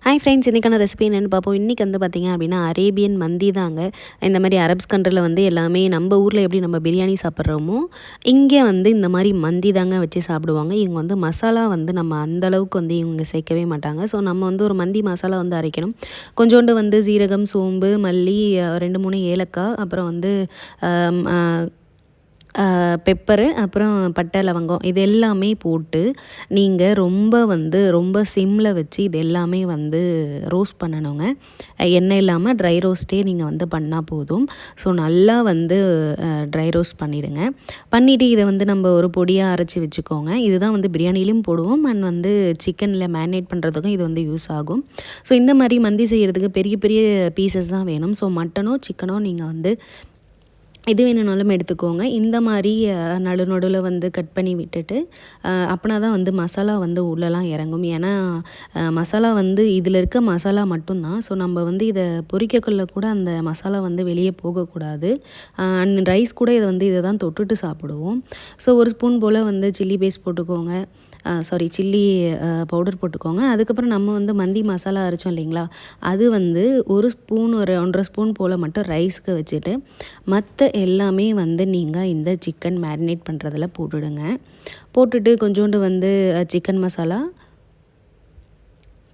Hi friends, இன்றைக்கான recipe என்னென்னு பார்ப்போம். இன்றைக்கி வந்து பார்த்திங்க அப்படின்னா அரேபியன் மந்தி தாங்க. இந்த மாதிரி அரப்ஸ் கண்ட்ரியில் வந்து எல்லாமே நம்ம ஊரில் எப்படி நம்ம பிரியாணி சாப்பிட்றோமோ இங்கே வந்து இந்த மாதிரி மந்தி தாங்க வச்சு சாப்பிடுவாங்க. இவங்க வந்து மசாலா வந்து நம்ம அந்தளவுக்கு வந்து இவங்க சேர்க்கவே மாட்டாங்க. ஸோ நம்ம வந்து ஒரு மந்தி மசாலா வந்து அரைக்கணும். கொஞ்சோண்டு வந்து சீரகம், சோம்பு, மல்லி, 2 3 ஏலக்காய், அப்புறம் வந்து பெப்பரு, அப்புறம் பட்டை, லவங்கம் இது எல்லாமே போட்டு நீங்கள் ரொம்ப சிம்மில் வச்சு இது எல்லாமே வந்து ரோஸ்ட் பண்ணணுங்க. எண்ணெய் இல்லாமல் ட்ரை ரோஸ்ட்டே நீங்கள் வந்து பண்ணால் போதும். ஸோ நல்லா வந்து ட்ரை ரோஸ்ட் பண்ணிவிடுங்க. பண்ணிவிட்டு இதை வந்து நம்ம ஒரு பொடியாக அரைச்சி வச்சுக்கோங்க. இதுதான் வந்து பிரியாணிலையும் போடுவோம் அண்ட் வந்து சிக்கனில் மேரினேட் பண்ணுறதுக்கும் இது வந்து யூஸ் ஆகும். ஸோ இந்த மாதிரி மந்தி செய்கிறதுக்கு பெரிய பெரிய பீசஸ் தான் வேணும். ஸோ மட்டனோ சிக்கனோ நீங்கள் வந்து எது வேணும்னாலும் எடுத்துக்கோங்க. இந்த மாதிரி நடுவில் வந்து கட் பண்ணி விட்டுட்டு அப்படின்னா தான் வந்து மசாலா வந்து உள்ளலாம் இறங்கும். ஏன்னா மசாலா வந்து இதில் இருக்க மசாலா மட்டும்தான். ஸோ நம்ம வந்து இதை பொரிக்கக்குள்ள கூட அந்த மசாலா வந்து வெளியே போகக்கூடாது. அண்ட் ரைஸ் கூட இதை தான் தொட்டுட்டு சாப்பிடுவோம். ஸோ ஒரு ஸ்பூன் போல் வந்து சில்லி பேஸ்ட் போட்டுக்கோங்க. சில்லி பவுடர் போட்டுக்கோங்க. அதுக்கப்புறம் நம்ம வந்து மந்தி மசாலா அரைச்சோம் இல்லைங்களா, அது வந்து ஒரு ஸ்பூன், ஒரு 1.5 ஸ்பூன் போல் மட்டும் ரைஸ்க்கு வச்சுட்டு மற்ற எல்லாமே வந்து நீங்கள் இந்த சிக்கன் மேரினேட் பண்ணுறதுல போட்டுடுங்க. போட்டுட்டு கொஞ்சோண்டு வந்து சிக்கன் மசாலா,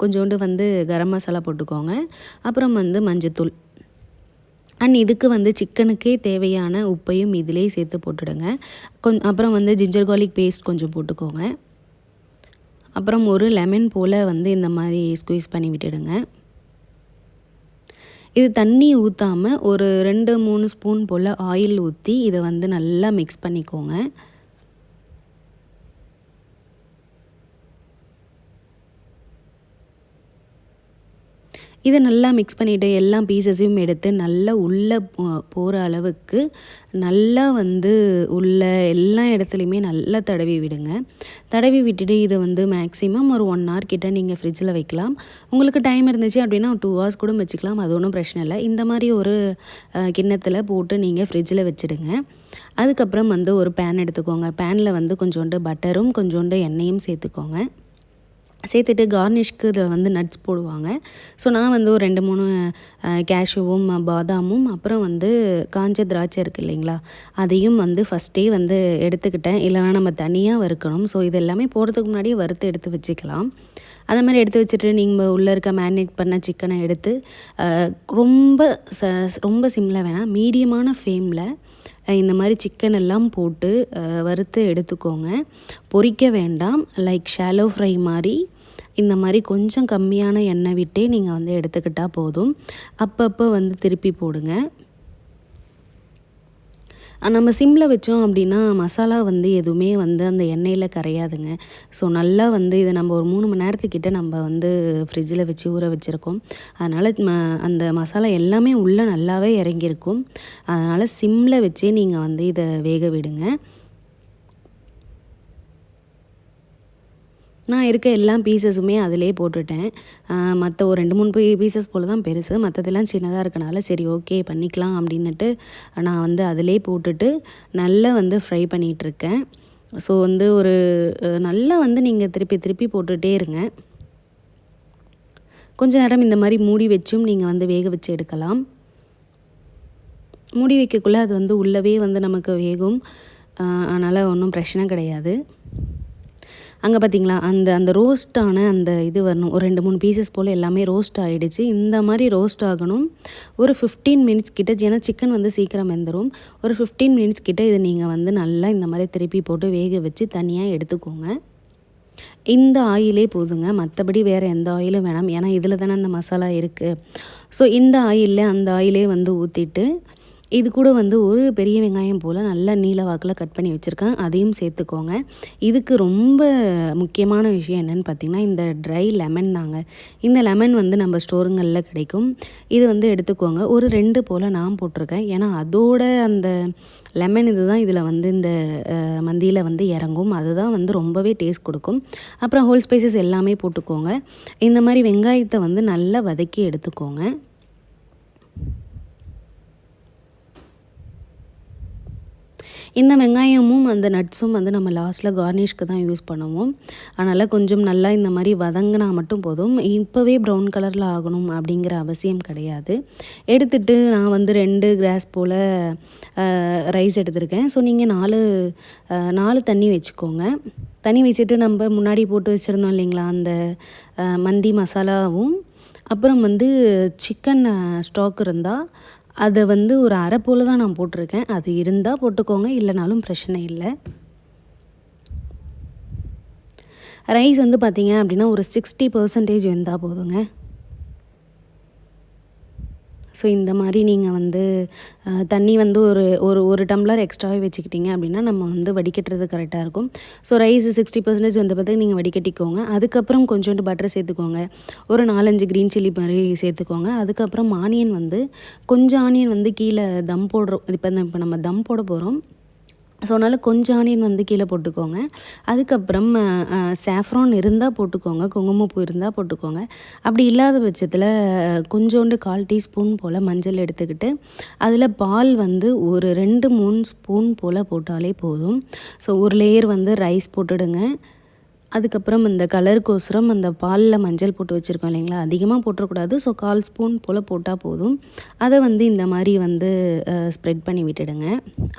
கொஞ்சோண்டு வந்து கரம் மசாலா போட்டுக்கோங்க. அப்புறம் வந்து மஞ்சத்தூள் அண்ட் இதுக்கு வந்து சிக்கனுக்கே தேவையான உப்பையும் இதிலே சேர்த்து போட்டுடுங்க. அப்புறம் வந்து ஜிஞ்சர் கார்லிக் பேஸ்ட் கொஞ்சம் போட்டுக்கோங்க. அப்புறம் ஒரு லெமன் போல் வந்து இந்த மாதிரி ஸ்குவீஸ் பண்ணி விட்டுடுங்க. இது தண்ணி ஊற்றாமல் ஒரு 2 3 ஸ்பூன் போல் ஆயில் ஊற்றி இதை வந்து நல்லா மிக்ஸ் பண்ணிக்கோங்க. இதை நல்லா மிக்ஸ் பண்ணிவிட்டு எல்லா பீசஸையும் எடுத்து நல்லா உள்ளே போகிற அளவுக்கு நல்லா வந்து எல்லா இடத்துலையுமே நல்லா தடவி விடுங்க. தடவி விட்டுட்டு இதை வந்து மேக்ஸிமம் ஒரு 1 hour கிட்ட நீங்கள் ஃப்ரிட்ஜில் வைக்கலாம். உங்களுக்கு டைம் இருந்துச்சு அப்படின்னா 2 hours கூட வச்சுக்கலாம். அது ஒன்றும் பிரச்சனை இல்லை. இந்த மாதிரி ஒரு கிண்ணத்தில் போட்டு நீங்கள் ஃப்ரிட்ஜில் வச்சுடுங்க. அதுக்கப்புறம் வந்து ஒரு பேன் எடுத்துக்கோங்க. பேனில் வந்து கொஞ்சோண்டு பட்டரும் கொஞ்சோண்டு எண்ணெயும் சேர்த்துக்கோங்க. சேர்த்துட்டு கார்னிஷ்க்கு இதில் வந்து நட்ஸ் போடுவாங்க. ஸோ நான் வந்து ஒரு 2 3 கேஷ்யூவும் பாதாமும் அப்புறம் வந்து காஞ்ச திராட்சை இருக்குது இல்லைங்களா, அதையும் வந்து ஃபஸ்ட்டே வந்து எடுத்துக்கிட்டேன். இல்லைனா நம்ம தனியாக வறுக்கணும். ஸோ இது எல்லாமே போடுறதுக்கு முன்னாடியே வறுத்து எடுத்து வச்சுக்கலாம். அதை மாதிரி எடுத்து வச்சுட்டு நீங்கள் உள்ளே இருக்க மேரினேட் பண்ண சிக்கனை எடுத்து ரொம்ப சிம்மில் வேணாம், மீடியமான ஃப்ளேமில் இந்த மாதிரி சிக்கன் எல்லாம் போட்டு வறுத்து எடுத்துக்கோங்க. பொரிக்க வேண்டாம். லைக் ஷாலோ ஃப்ரை மாதிரி இந்த மாதிரி கொஞ்சம் கம்மியான எண்ணெய் விட்டே நீங்கள் வந்து எடுத்துக்கிட்டால் போதும். அப்பப்போ வந்து திருப்பி போடுங்க. நம்ம சிம்மில் வச்சோம் அப்படின்னா மசாலா வந்து எதுவுமே வந்து அந்த எண்ணெயில் கரையாதுங்க. ஸோ நல்லா வந்து இதை நம்ம ஒரு 3 மணி நேரத்துக்கிட்ட நம்ம வந்து ஃப்ரிட்ஜில் வச்சு ஊற வச்சுருக்கோம். அதனால் அந்த மசாலா எல்லாமே உள்ளே நல்லாவே இறங்கியிருக்கும். அதனால் சிம்மில் வச்சே நீங்கள் வந்து இதை வேக விடுங்க. நான் இருக்க எல்லா பீசஸுமே அதிலே போட்டுட்டேன். மற்ற ஒரு 2 3 பீசஸ் போல் தான் பெருசு, மற்றதெல்லாம் சின்னதாக இருக்கனால சரி ஓகே பண்ணிக்கலாம் அப்படின்னுட்டு நான் வந்து அதிலே போட்டுட்டு நல்லா வந்து ஃப்ரை பண்ணிகிட்ருக்கேன். ஸோ வந்து ஒரு நல்லா வந்து நீங்கள் திருப்பி திருப்பி போட்டுகிட்டே இருங்க. கொஞ்ச நேரம் இந்த மாதிரி மூடி வச்சும் நீங்கள் வந்து வேக வச்சு எடுக்கலாம். மூடி வைக்கக்குள்ளே அது வந்து உள்ளவே வந்து நமக்கு வேகும். அதனால் ஒன்றும் பிரச்சனை கிடையாது. அங்கே பார்த்திங்களா, அந்த ரோஸ்ட்டான அந்த இது வரணும். ஒரு 2 3 பீசஸ் போல் எல்லாமே ரோஸ்ட் ஆகிடுச்சு. இந்த மாதிரி ரோஸ்ட் ஆகணும். ஒரு 15 மினிட்ஸ் கிட்ட, ஏன்னா சிக்கன் வந்து சீக்கிரம் வெந்துடும். ஒரு 15 மினிட்ஸ் கிட்ட இதை நீங்கள் வந்து நல்லா இந்த மாதிரி திருப்பி போட்டு வேக வச்சு தனியாக எடுத்துக்கோங்க. இந்த ஆயிலே போதுங்க, மற்றபடி வேறு எந்த ஆயிலும் வேணாம். ஏன்னா இதில் தானே அந்த மசாலா இருக்குது. ஸோ இந்த அந்த ஆயிலே வந்து ஊற்றிட்டு இது கூட வந்து ஒரு பெரிய வெங்காயம் போல் நல்லா நீல வாக்கில் கட் பண்ணி வச்சுருக்கேன், அதையும் சேர்த்துக்கோங்க. இதுக்கு ரொம்ப முக்கியமான விஷயம் என்னென்னு பார்த்திங்கன்னா இந்த ட்ரை லெமன் தாங்க. இந்த லெமன் வந்து நம்ம ஸ்டோருங்களில் கிடைக்கும். இது வந்து எடுத்துக்கோங்க. ஒரு 2 போல் நான் போட்டிருக்கேன். ஏன்னா அதோட அந்த லெமன் இதுதான் இதில் வந்து இந்த மந்தியில் வந்து இறங்கும். அதுதான் வந்து ரொம்பவே டேஸ்ட் கொடுக்கும். அப்புறம் ஹோல் ஸ்பைசஸ் எல்லாமே போட்டுக்கோங்க. இந்த மாதிரி வெங்காயத்தை வந்து நல்லா வதக்கி எடுத்துக்கோங்க. இந்த வெங்காயமும் அந்த நட்ஸும் வந்து நம்ம லாஸ்ட்டில் கார்னிஷ்க்கு தான் யூஸ் பண்ணுவோம். அதனால் கொஞ்சம் நல்லா இந்த மாதிரி வதங்கினா மட்டும் போதும். இப்போவே ப்ரௌன் கலரில் ஆகணும் அப்படிங்கிற அவசியம் கிடையாது. எடுத்துகிட்டு நான் வந்து 2 கிளாஸ் போல் ரைஸ் எடுத்திருக்கேன். ஸோ நீங்கள் 4 தண்ணி வச்சுக்கோங்க. தண்ணி வச்சுட்டு நம்ம முன்னாடி போட்டு வச்சுருந்தோம் இல்லைங்களா அந்த மந்தி மசாலாவும், அப்புறம் வந்து சிக்கன் ஸ்டாக் இருந்தால் அதை வந்து ஒரு அரை போல் தான் நான் போட்டிருக்கேன். அது இருந்தால் போட்டுக்கோங்க, இல்லைனாலும் பிரச்சனை இல்லை. ரைஸ் வந்து பார்த்திங்க அப்படின்னா ஒரு 60% வெந்தால் போதுங்க. ஸோ இந்த மாதிரி நீங்கள் வந்து தண்ணி வந்து ஒரு டம்ளர் எக்ஸ்ட்ராவே வச்சுக்கிட்டிங்க அப்படின்னா நம்ம வந்து வடிகட்டுறது கரெக்டாக இருக்கும். ஸோ ரைஸ் 60% வந்த பிறகு நீங்கள் வடிகட்டிக்கோங்க. அதுக்கப்புறம் கொஞ்சோண்டு பட்டர் சேர்த்துக்கோங்க. ஒரு 4-5 க்ரீன் சில்லி மாதிரி சேர்த்துக்கோங்க. அதுக்கப்புறம் கொஞ்சம் ஆனியன் வந்து கீழே தம் போடுறோம். இப்போ நம்ம தம் போட போகிறோம். ஸோ அதனால் கொஞ்சம் ஆனியன் வந்து கீழே போட்டுக்கோங்க. அதுக்கப்புறம் சாஃப்ரான் இருந்தால் போட்டுக்கோங்க, குங்குமப்பூ இருந்தால் போட்டுக்கோங்க. அப்படி இல்லாத பட்சத்தில் கொஞ்சோண்டு 1/4 டீஸ்பூன் போல் மஞ்சள் எடுத்துக்கிட்டு அதில் பால் வந்து ஒரு 2-3 ஸ்பூன் போல் போட்டாலே போதும். ஸோ ஒரு லேயர் வந்து ரைஸ் போட்டுடுங்க. அதுக்கப்புறம் அந்த கலருக்கோசரம் அந்த பாலில் மஞ்சள் போட்டு வச்சுருக்கோம் இல்லைங்களா, அதிகமாக போட்டுறக்கூடாது. ஸோ 1/4 ஸ்பூன் போல் போட்டால் போதும். அதை வந்து இந்த மாதிரி வந்து ஸ்ப்ரெட் பண்ணி விட்டுடுங்க.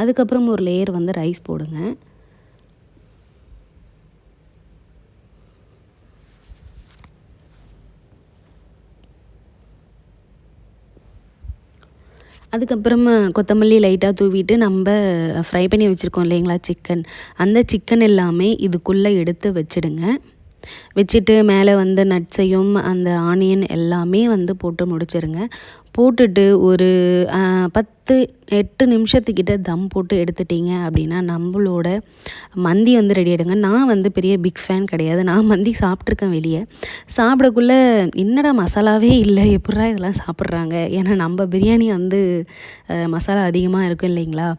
அதுக்கப்புறம் ஒரு லேயர் வந்து ரைஸ் போடுங்க. அதுக்கப்புறமா கொத்தமல்லி லைட்டாக தூவிட்டு நம்ம ஃப்ரை பண்ணி வச்சுருக்கோம் இல்லைங்களா சிக்கன், அந்த சிக்கன் எல்லாமே இதுக்குள்ளே எடுத்து வச்சுட்டு மேலே வந்து நட்ஸையும் அந்த ஆனியன் எல்லாமே வந்து போட்டு முடிச்சிருங்க. போட்டுட்டு ஒரு 10-8 நிமிஷத்துக்கிட்ட தம் போட்டு எடுத்துட்டிங்க அப்படின்னா நம்மளோட மந்தி வந்து ரெடி ஆகிடுங்க. நான் வந்து பெரிய பிக் ஃபேன் கிடையாது. நான் மந்தி சாப்பிட்ருக்கேன் வெளியே. சாப்பிடக்குள்ளே என்னடா மசாலாவே இல்லை, எப்பட்றா இதெல்லாம் சாப்பிட்றாங்க, ஏன்னா நம்ம பிரியாணி வந்து மசாலா அதிகமாக இருக்கும் இல்லைங்களா,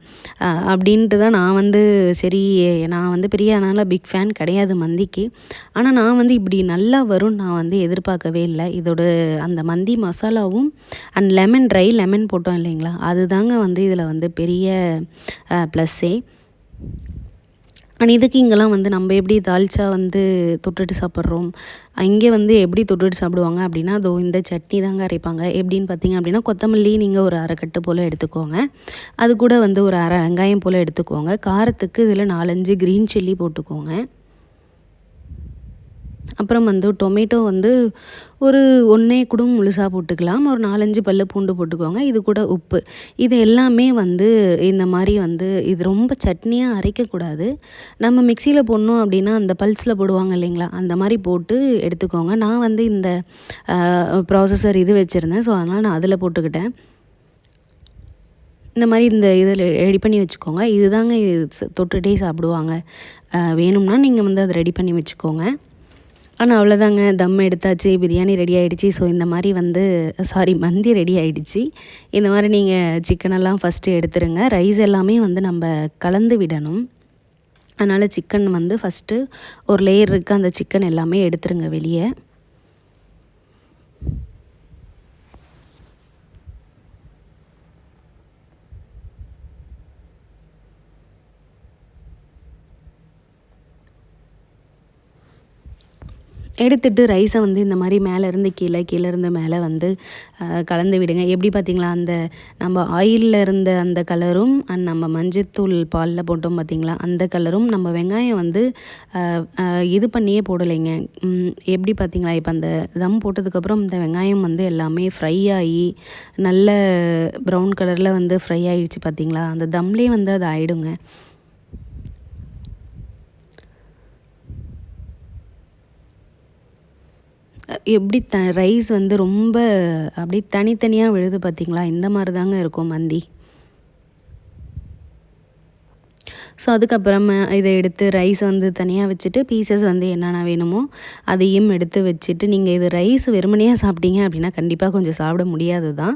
அப்படின்ட்டு தான் நான் வந்து சரி நான் வந்து அதனால் பிக் ஃபேன் கிடையாது மந்திக்கு. ஆனால் நான் வந்து இப்படி நல்லா வரும்னு நான் வந்து எதிர்பார்க்கவே இல்லை. இதோட அந்த மந்தி மசாலாவும் ட்ரை லெமன் போட்டோம் இல்லைங்களா, அதுதாங்க வந்து இதில் வந்து பெரிய ப்ளஸ்ஸே. ஆனால் இதுக்கு இங்கெல்லாம் வந்து நம்ம எப்படி தால்ச்சா வந்து தொட்டுட்டு சாப்பிட்றோம், இங்கே வந்து எப்படி தொட்டுட்டு சாப்பிடுவாங்க அப்படின்னா இந்த சட்னி தாங்க அரைப்பாங்க. எப்படின்னு பார்த்தீங்க அப்படின்னா கொத்தமல்லி நீங்கள் ஒரு 1/2 கட்டு போல் எடுத்துக்கோங்க. அது கூட வந்து ஒரு 1/2 வெங்காயம் போல் எடுத்துக்கோங்க. காரத்துக்கு இதில் 4-5 க்ரீன் சில்லி போட்டுக்கோங்க. அப்புறம் வந்து டொமேட்டோ வந்து ஒரு 1 கூட முழுசாக போட்டுக்கலாம். ஒரு 4-5 பல்லு பூண்டு போட்டுக்கோங்க. இது கூட உப்பு. இது எல்லாமே வந்து இந்த மாதிரி வந்து இது ரொம்ப சட்னியாக அரைக்கக்கூடாது. நம்ம மிக்சியில் போடணும் அப்படின்னா அந்த பல்ஸில் போடுவாங்க இல்லைங்களா, அந்த மாதிரி போட்டு எடுத்துக்கோங்க. நான் வந்து இந்த ப்ராசஸர் இது வச்சுருந்தேன். ஸோ அதனால் நான் அதில் போட்டுக்கிட்டேன். இந்த மாதிரி இந்த இதில் ரெடி பண்ணி வச்சுக்கோங்க. இதுதாங்க தொட்டுகிட்டே சாப்பிடுவாங்க. வேணும்னா நீங்கள் வந்து அதை ரெடி பண்ணி வச்சுக்கோங்க. ஆனால் அவ்வளோதாங்க, தம் எடுத்தாச்சு, பிரியாணி ரெடி ஆகிடுச்சி. ஸோ இந்த மாதிரி வந்து மந்தி ரெடி ஆகிடுச்சி. இந்த மாதிரி நீங்கள் சிக்கனெல்லாம் ஃபஸ்ட்டு எடுத்துருங்க. ரைஸ் எல்லாமே வந்து நம்ம கலந்து விடணும். அதனால் சிக்கன் வந்து ஃபஸ்ட்டு ஒரு லேயர் இருக்குது, அந்த சிக்கன் எல்லாமே எடுத்துருங்க வெளியே. எடுத்துகிட்டு ரைஸை வந்து இந்த மாதிரி மேலேருந்து கீழேருந்து மேலே வந்து கலந்து விடுங்க. எப்படி பார்த்திங்களா, அந்த நம்ம ஆயிலில் இருந்த அந்த கலரும் நம்ம மஞ்சத்தூள் பாலில் போட்டோம் பார்த்திங்களா, அந்த கலரும் நம்ம வெங்காயம் வந்து இது பண்ணியே போடலைங்க. எப்படி பார்த்திங்களா, இப்போ அந்த தம் போட்டதுக்கப்புறம் இந்த வெங்காயம் வந்து எல்லாமே ஃப்ரை ஆகி நல்ல ப்ரௌன் கலரில் வந்து ஃப்ரை ஆகிடுச்சு பார்த்திங்களா, அந்த தம்லேயே வந்து அது ஆகிடுங்க. எப்படி ரைஸ் வந்து ரொம்ப அப்படியே தனித்தனியாக விழுது பார்த்திங்களா, இந்த மாதிரி தாங்க இருக்கும் மந்தி. ஸோ அதுக்கப்புறமா இதை எடுத்து ரைஸ் வந்து தனியாக வச்சுட்டு பீசஸ் வந்து என்னென்ன வேணுமோ அதையும் எடுத்து வச்சுட்டு, நீங்கள் இது ரைஸ் வெறுமனையாக சாப்பிட்டீங்க அப்படின்னா கண்டிப்பாக கொஞ்சம் சாப்பிட முடியாது தான்.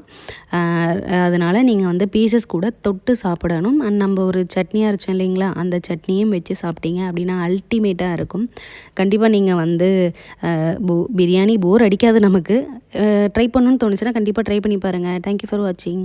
அதனால் நீங்கள் வந்து பீசஸ் கூட தொட்டு சாப்பிடணும். நம்ம ஒரு சட்னி அரைச்சோம் இல்லைங்களா, அந்த சட்னியும் வச்சு சாப்பிட்டீங்க அப்படின்னா அல்டிமேட்டாக இருக்கும். கண்டிப்பாக நீங்கள் வந்து பிரியாணி போர் அடிக்காது நமக்கு. ட்ரை பண்ணணுன்னு தோணுச்சுன்னா கண்டிப்பாக ட்ரை பண்ணி பாருங்கள். தேங்க்யூ ஃபார் வாட்சிங்.